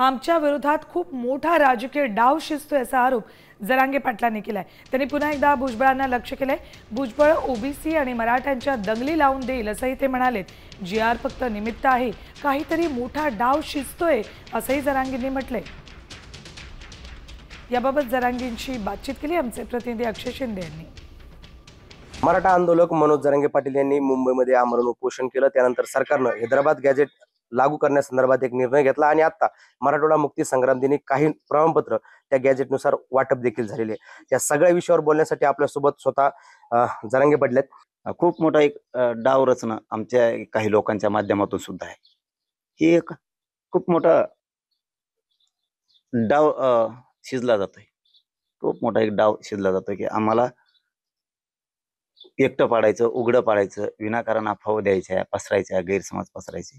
आमच्या विरोधात खूप मोठा राजकीय डाव शिजतोय असा आरोप जरांगे पाटलांनी केलाय। त्यांनी पुन्हा एकदा भुजबळांना लक्ष्य केलंय। भुजबळ ओबीसी आणि मराठ्यांच्या दंगली लावून देईल असंही ते म्हणाले। जी.आर. फक्त निमित्त आहे, काहीतरी मोठा डाव शिजतोय असंही जरांगेंनी म्हटलंय। याबाबत जरांगेंशी बातचीत केली आमचे प्रतिनिधी अक्षय शिंदे यांनी। मराठा आंदोलक मनोज जरांगे पाटील यांनी मुंबईमध्ये आमरण उपोषण केलं। त्यानंतर सरकारनं हैदराबाद गॅजेट लागू करण्यासंदर्भात एक निर्णय घेतला आणि आता मराठवाडा मुक्ती संग्राम दिनी काही प्रमाणपत्र त्या गॅजेटनुसार वाटप देखील झालेले आहे। या सगळ्या विषयावर बोलण्यासाठी आपल्यासोबत स्वतः जरांगे पाटील आहेत। खूप मोठा एक डाव रचना आमच्या काही लोकांच्या माध्यमातून सुद्धा आहे। ही एक खूप मोठा डाव शिजला जातोय। खूप मोठा एक डाव शिजला जातोय की आम्हाला एकटं पाडायचं, उघडं पाडायचं, विनाकारण अफवा द्यायच्या, पसरायच्या, गैरसमज पसरायचे।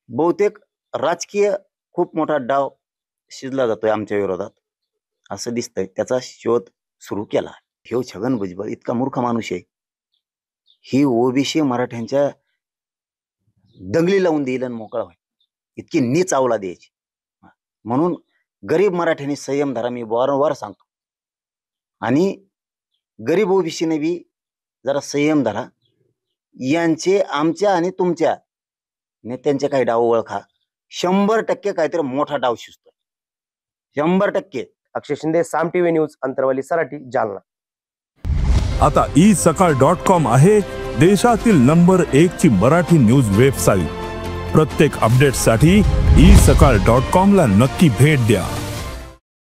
बहुतेक राजकीय खूप मोठा डाव शिजला जातोय आमच्या विरोधात असं दिसतंय। त्याचा शोध सुरू केला। हे छगन भुजबळ इतका मूर्ख माणूस आहे, ही ओबीसी मराठ्यांच्या दंगली लावून देईल आणि मोकळा होईल इतकी नीच अवला द्यायची। म्हणून गरीब मराठ्यांनी संयम धरा, मी वारंवार सांगतो, आणि गरीब ओबीसीने बी जरा संयम धरा। यांचे, आमच्या आणि तुमच्या नेत्यांचे काही डाव ओळखा। 100% काहीतरी मोठा डाव शिजतोय, 100%। अक्षय शिंदे, साम टीव्ही न्यूज, अंतरवाली, सराटी, जालना। आता isakal.com आहे देशातील नंबर 1 ची मराठी न्यूज वेबसाईट। प्रत्येक अपडेटसाठी isakal.com ला नक्की भेट द्या।